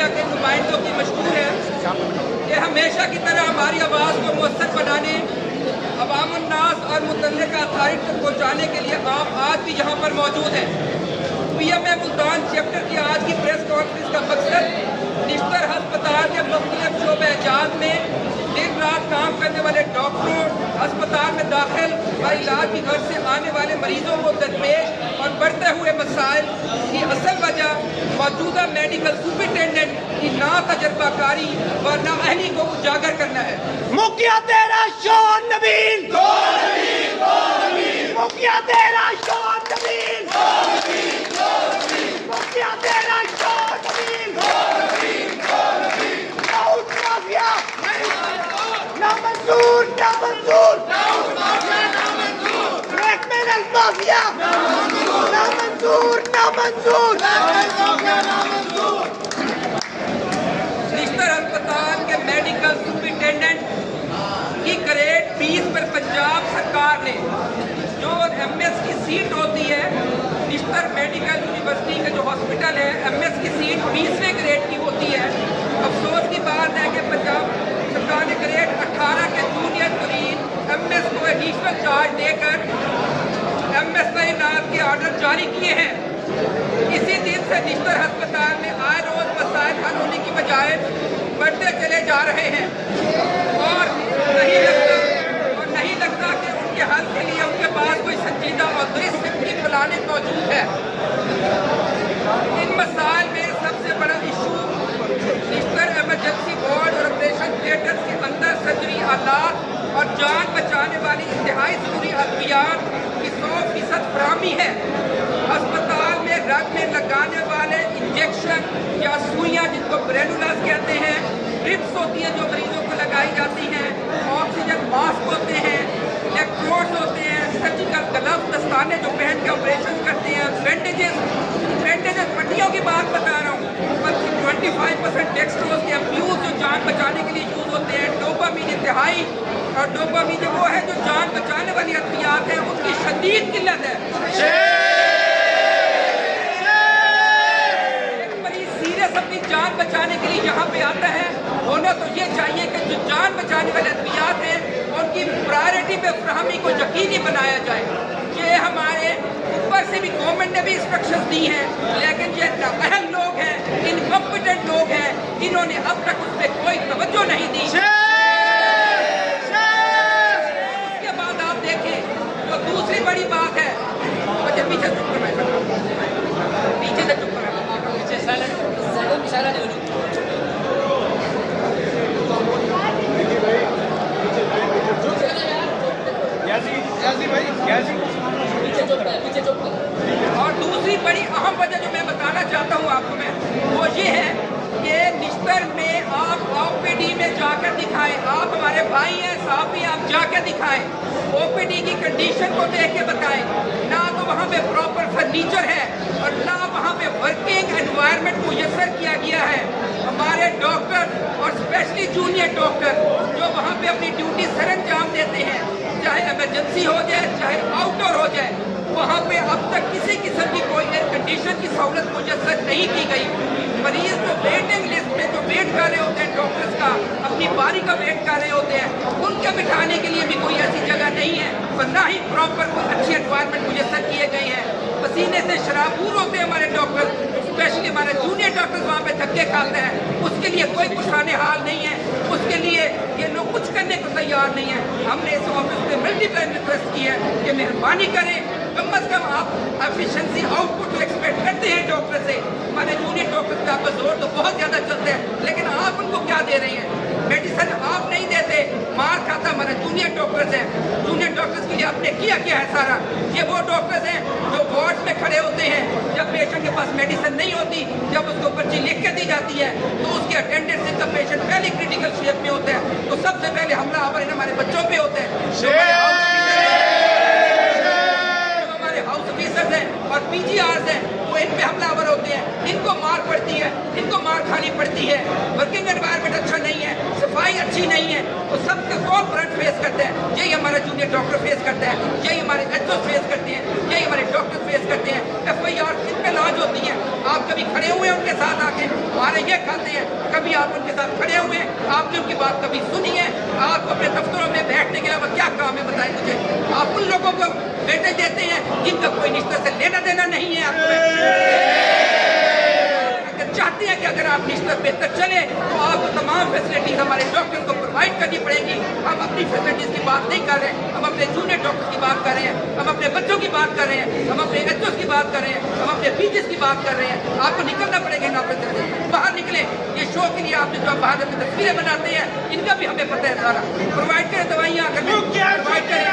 Media के नुमाइंदों की मशहूर है कि हमेशा की तरह हमारी आवाज़ को मुअस्सर बनाने, अवामुन्नास और मुतल्लिका अथॉरिटी तक पहुँचाने के लिए आप आज भी यहाँ पर मौजूद हैं। पीएमए मुल्तान चैप्टर की आज की प्रेस कॉन्फ्रेंस का मकसद निश्तर अस्पताल के मुख्तलिफ शोबे एजाज में दिन रात काम करने वाले डॉक्टरों, अस्पताल में दाखिल व इलाज की गर्ज से आने वाले मरीजों को दरपेश और बढ़ते हुए मसाइल की असल वजह मौजूदा मेडिकल सुपरिटेंडेंट की ना तजर्बाकारी व नाअहली को उजागर करना है। मुखिया तेरा शोन नबील, मुखिया तेरा शोन नबील, मुखिया तेरा शोन नबील, माफिया ना मंजूर, ना मंजूर, माफिया ना मंजूर, ना मंजूर। निश्तर अस्पताल के मेडिकल सुपरिटेंडेंट की ग्रेड 20 पर पंजाब सरकार ने जो एमएस की सीट होती है, निश्तर मेडिकल यूनिवर्सिटी का जो हॉस्पिटल है, एमएस की सीट 20वें ग्रेड की होती है। अफसोस की बात है कि पंजाब सरकार ने ग्रेड 18 के जूनियर तरीन एमएस को एडिशनल चार्ज देकर एमएस तैनात के ऑर्डर जारी किए हैं। इसी दिन से निश्तर अस्पताल में आए रोज मसाइल हल होने की बजाय बढ़ते चले जा रहे हैं और नहीं लगता कि उनके हल के लिए उनके पास कोई संजीदा और दुरुस्त प्लान मौजूद है। इन मसाइल में सबसे बड़ा इशू निश्तर इमरजेंसी वार्ड और ऑपरेशन थिएटर के अंदर सर्जरी आलात और जान बचाने वाली इंतहाई जरूरी अद्वियात की 100% फराहमी है। अस्पताल में रग में लगाने वाले इंजेक्शन या सुइयां जिनको ग्रेनुलास कहते हैं, ड्रिप्स होती हैं जो मरीजों को लगाई जाती हैं, ऑक्सीजन मास्क होते हैं, इलेक्ट्रोड्स होते हैं, सर्जिकल ग्लव्स दस्ताने जो पहन के ऑपरेशन करते हैं, बैंडेजेस पट्टियों की बात बता रहा हूँ, बल्कि 25% डेक्सट्रोज के अब्यूज जो जान बचाने के लिए यूज होते हैं, डोपामीन इंतहाई, और डोपामीन जो वो है जो जान बचाने वाली अद्वियात है उनकी शदीद किल्लत है। एक मरीज सीरियस अपनी जान बचाने के लिए यहाँ पे आता है, होना तो ये चाहिए कि जो जान बचाने वाले अद्वियात हैं उनकी प्रायोरिटी पे फराहमी को यकीनी बनाया जाए। ये हमारे ऊपर से भी गवर्नमेंट ने भी इंस्ट्रक्शंस दी हैं, लेकिन ये नाअहल लोग हैं, इनकॉम्पिटेंट लोग हैं, इन्होंने अब तक उस पर कोई तवज्जो नहीं दी। उसके बाद आप देखें तो दूसरी बड़ी बात है, मुझे पीछे चुप करना, पीछे से चुप करना, पीछे साइलेंट इशारा दे दो। और दूसरी बड़ी अहम वजह जो मैं बताना चाहता हूँ आपको मैं, वो ये है कि निश्तर में आप ओपीडी में जाकर दिखाएं। आप हमारे भाई हैं, साहब भी, आप जाकर दिखाएं, ओपीडी की कंडीशन को देख के बताएं। ना तो वहाँ पे प्रॉपर फर्नीचर है और ना वहाँ पे वर्किंग एनवायरनमेंट मुयस्सर किया गया है। हमारे डॉक्टर और स्पेशली जूनियर डॉक्टर जो वहाँ पे अपनी ड्यूटी सरंजाम देते हैं, चाहे इमरजेंसी हो जाए चाहे आउटडोर हो जाए, वहाँ पे अब तक किसी किस्म की कोई एयर कंडीशन की सहूलत मुयस्सर नहीं की गई। मरीज को वेटिंग लिस्ट में जो वेट कर रहे होते हैं डॉक्टर्स का, अपनी बारी का वेट कर रहे होते हैं, उनके बिठाने के लिए भी कोई ऐसी जगह नहीं है और ना ही प्रॉपर कोई अच्छी एनवायरनमेंट मुयस्सर किए गए हैं। पसीने से शराबूर होते हैं हमारे डॉक्टर, स्पेशली हमारे जूनियर डॉक्टर्स वहाँ पे धक्के खाते हैं, उसके लिए कोई पुराने हाल नहीं है, उसके लिए ये लोग कुछ करने को तैयार नहीं है। हमने इस ऑफिस में मल्टीपल रिक्वेस्ट की है कि मेहरबानी करें, कम अज कम आप एफिशिएंसी आउटपुट तो एक्सपेक्ट करते हैं डॉक्टर से। हमारे जूनियर डॉक्टर पे आपका जोर तो बहुत ज़्यादा चलता है, लेकिन आप उनको क्या दे रहे हैं? मेडिसिन आप नहीं देते, मार खाता हमारे जूनियर डॉक्टर्स हैं। जूनियर डॉक्टर्स के लिए आपने किया क्या है सारा? ये वो डॉक्टर्स हैं जो वार्ड्स में खड़े होते हैं, जब पेशेंट के पास मेडिसिन नहीं होती, जब उसको पर्ची लिख के दी जाती है तो उसकी अटेंडेंस से जब पेशेंट पहले क्रिटिकल शेप में होता है तो सबसे पहले हमला हमारे बच्चों पे होता है। हाउस ऑफिसर्स हैं और पीजीआर्स हैं, वो इन पे हमलावर होते हैं, इनको मार पड़ती है, इनको मार खानी पड़ती है। वर्किंग एनवायरनमेंट अच्छा नहीं है, सफाई अच्छी नहीं है, तो सबका कौन फ्रंट फेस करता है? यही हमारा जूनियर डॉक्टर फेस करता है, यही हमारे एचओ फेस करते हैं, यही हमारे डॉक्टर फेस करते हैं। FIR इन पे लॉन्च होती है, आप कभी खड़े हुए उनके साथ आके हमारे ये खाते हैं, आप उनके साथ खड़े हुए हैं, आपने उनकी बात कभी सुनी है? आप अपने दफ्तरों में बैठने के अलावा क्या काम है बताएं मुझे? आप उन लोगों को वेटेज देते हैं जिनका कोई निश्चित से लेना देना नहीं है आपको। चाहते हैं कि अगर आप निश्चित बेहतर चले तो आपको तमाम फैसिलिटीज हमारे डॉक्टरों को प्रोवाइड करनी पड़ेगी। हम अपनी फैसिलिटीज की बात नहीं कर रहे हैं, हम अपने जूनियर डॉक्टर की बात कर रहे हैं, हम अपने बच्चों की बात कर रहे हैं, हम अपने एचओस की बात कर रहे हैं, हम अपने पीजीएस की बात कर रहे हैं। आपको निकलना पड़ेगा इन ऑफिस से बाहर निकले। ये शो के लिए आपने जो बाहर अपनी तस्वीरें बनाते हैं इनका भी हमें पता है सारा। प्रोवाइड करें दवाइयाँ, अगर प्रोवाइड करें।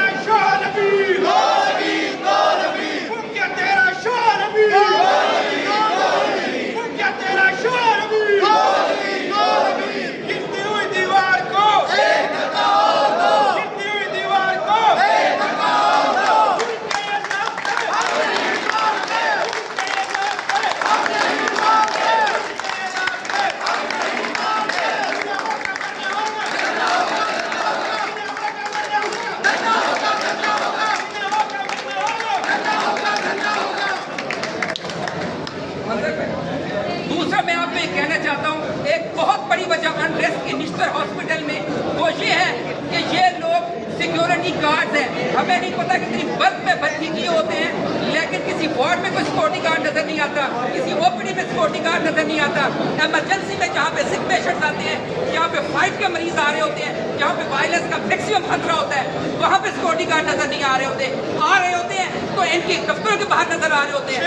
दूसरा मैं आपको ये कहना चाहता हूँ, एक बहुत बड़ी वजह अनरेस्ट की निश्तर हॉस्पिटल में वो ये है कि ये लोग सिक्योरिटी गार्ड्स हैं। हमें नहीं पता कितनी बल्क में भर्ती किए होते हैं, लेकिन किसी वार्ड में कोई सिक्योरिटी गार्ड नजर नहीं आता, किसी ओपीडी में सिक्योरिटी गार्ड नजर नहीं आता। इमरजेंसी में जहाँ पे सिक पेशेंट्स आते हैं, जहाँ पे फाइट के मरीज आ रहे होते हैं, जहाँ पे वायलेंस का मैक्सिमम खतरा होता है, वहाँ पे सिक्योरिटी गार्ड नजर नहीं आ रहे होते। आ रहे होते हैं तो इनके दफ्तरों के बाहर नजर आ रहे होते हैं,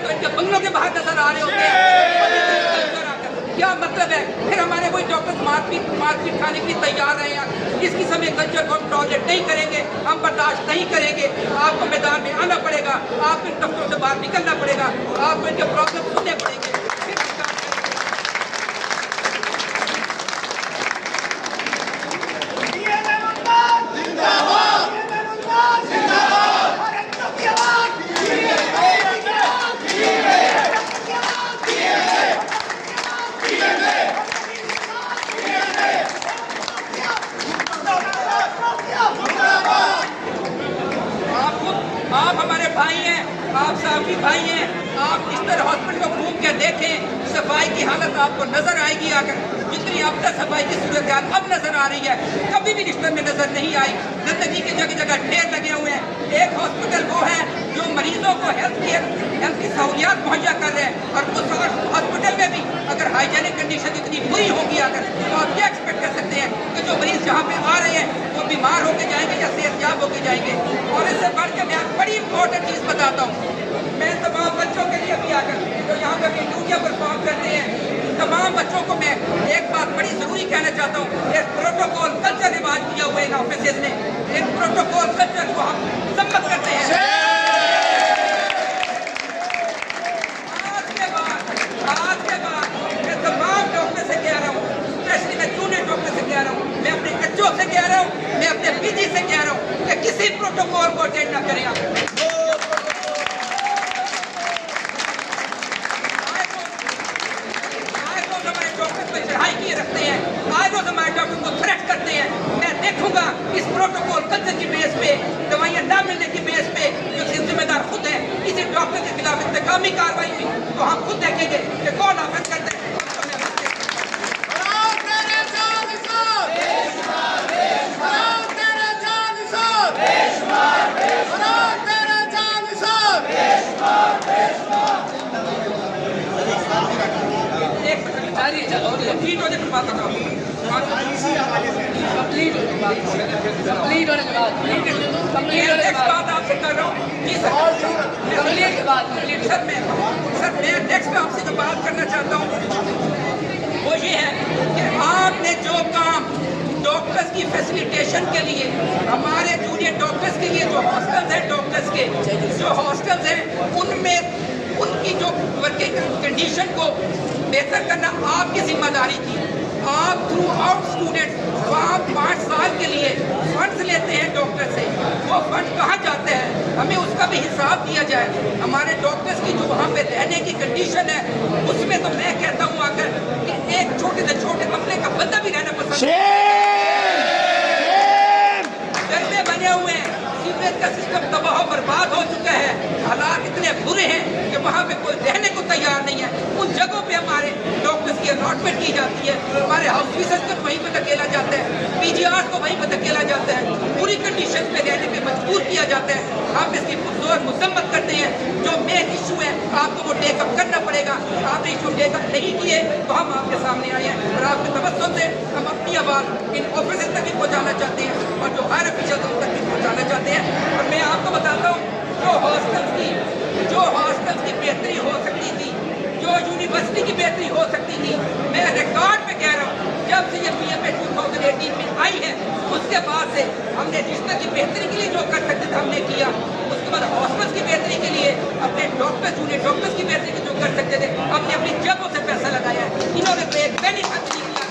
तो इनके बंगलों के बाहर नजर आ रहे होते हैं। क्या मतलब है? फिर हमारे वही डॉक्टर मारपीट खाने के लिए तैयार हैं। इस किस्म के कल्चर को हम टॉलरेट नहीं करेंगे, हम बर्दाश्त नहीं करेंगे। आपको मैदान में आना पड़ेगा, आपको इन दफ्तरों से बाहर निकलना पड़ेगा, आपको इनके प्रॉब्लम सुनने पड़ेंगे। आप हमारे भाई हैं, आप साफी भाई हैं। आप इस तरह हॉस्पिटल को घूम के देखें, सफाई की हालत आपको नजर आएगी। अगर जितनी अब तक सफाई की सूरत हाल अब नजर आ रही है, कभी भी रिश्ते में नजर नहीं आई। गंदगी के जगह जगह ढेर लगे हुए हैं। एक हॉस्पिटल वो है जो मरीजों को हेल्थ की सहूलियात मुहैया कर रहे हैं, और उस हॉस्पिटल में भी अगर हाइजेनिक कंडीशन इतनी बुरी होगी अगर, तो आप क्या एक्सपेक्ट कर सकते हैं कि जो मरीज जहाँ पे आ रहे हैं वो बीमार होके जाएंगे या सेहतयाब होके जाएंगे। और इससे बढ़ के मैं बड़ी इंपॉर्टेंट चीज़ बताता हूँ, मैं तमाम बच्चों के लिए भी आकर जो यहाँ पे अपनी ड्यूटियाँ परफॉर्म करते हैं, तमाम बच्चों को मैं एक बात बड़ी ज़रूरी कहना चाहता हूँ। एक प्रोटोकॉल कल्चर रिवाज किया हुआ है इन ऑफिस ने, एक प्रोटोकॉल कल्चर को हम सम्मत करते हैं। आज के बाद मैं तमाम डॉक्टर से कह रहा हूँ, स्पेशली मैं जूनियर डॉक्टर से कह रहा हूँ, मैं अपने एचओ से कह रहा हूँ, मैं अपने पीजी से कह रहा हूँ कि किसी प्रोटोकॉल को अटेंड न करें। चढ़ाई किए रखते हैं, आज रोज हमारे डॉक्टर को थ्रेट करते हैं। मैं देखूंगा इस प्रोटोकॉल कल्चर की बेस पे, दवाइयां ना मिलने की बेस पे जो जिम्मेदार खुद है, किसी डॉक्टर के खिलाफ इंतकामी कार्रवाई हुई तो हम खुद देखेंगे कि कौन ऑफेंस करते हैं। कंप्लीट होने के बाद आपसे कर रहा हूँ जी सर। मैं नेक्स्ट आपसे जो बात करना चाहता हूँ वो ये है कि आपने जो काम डॉक्टर्स की फैसिलिटेशन के लिए, हमारे जूनियर डॉक्टर्स के लिए जो हॉस्टल्स हैं, डॉक्टर्स के जो हॉस्टल्स हैं उनमें उनकी जो वर्किंग कंडीशन को बेहतर करना आपकी जिम्मेदारी थी। आप थ्रू आउट स्टूडेंट आप 5 साल के लिए फंड्स लेते हैं डॉक्टर से, वो फंड कहाँ जाते हैं हमें उसका भी हिसाब दिया जाए। हमारे डॉक्टर्स की जो वहाँ पे रहने की कंडीशन है उसमें तो मैं कहता हूँ आकर कि एक छोटे से छोटे कमरे का बंदा भी रहना पसंद है। गड्ढे बने हुए हैं, सीवरेज का सिस्टम तबाह बर्बाद हो चुका है, हालात इतने बुरे हैं कि वहाँ पे कोई रहने को तैयार नहीं है। उन जगहों पे हमारे डॉक्टर्स की अलॉटमेंट की जाती है, हमारे हाउस ऑफिसर्स को वहीं पर धकेला जाता है, पीजीआर को वहीं पर धकेला जाता है, पूरी कंडीशन पे रहने पे मजबूर किया जाता है। हम इसकी पुरजोर मजम्मत करते हैं। जो मेन इशू है आपको वो टेकअप करना पड़ेगा। आपने इशू टेकअप नहीं किए तो हम आपके सामने आए हैं और आपके तवज्जो से हम अपनी आवाज़ इन ऑफिस तक भी पहुँचाना चाहते हैं और जो हायर ऑफिसर्स तक भी पहुँचाना चाहते हैं। और मैं आपको बताता हूँ जो हॉस्टल्स की बेहतरी हो सकती थी, जो यूनिवर्सिटी की बेहतरी हो सकती थी, मैं रिकॉर्ड पे कह रहा हूँ जब से ये PMA 2018 में आई है उसके बाद से हमने रिश्ते की बेहतरी के लिए जो कर सकते थे हमने किया। उसके बाद हॉस्पिटल्स की बेहतरी के लिए अपने डॉक्टर्स जूनियर डॉक्टर्स की बेहतरी के जो कर सकते थे हमने अपनी जेबों से पैसा लगाया है। इन्होंने तो एक पैनी खर्च नहीं किया।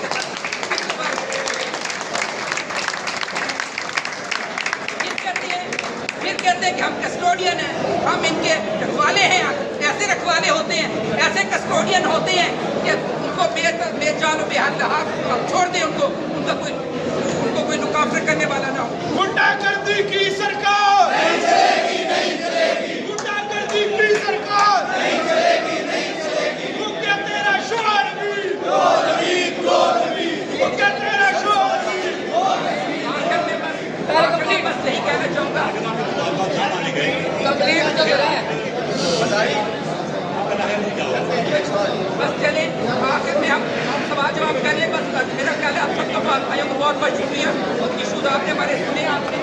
फिर कहते हैं कि हम कस्टोडियन हैं, हम इनके रखवाले हैं। ऐसे रखवाले होते हैं, ऐसे कस्टोडियन होते हैं कि उनको बेचारों बेहाल छोड़ दें, उनको कोई नुकाफर करने वाला ना हो। गुंडागर्दी की सरकार नहीं चलेगी, नहीं चलेगी। गुंडागर्दी की सरकार नहीं चलेगी, नहीं चलेगी। वो क्या तेरा शोर भी वो क्या तेरा शोर भी। बस यही कहना चाहूँगा, बस चले आखिर में हम सवाल जवाब कर ले। बस मेरा ख्याल है आप सबका भाइयों को बहुत बहुत शुक्रिया। इशूज आपने हमारे सुने, आपने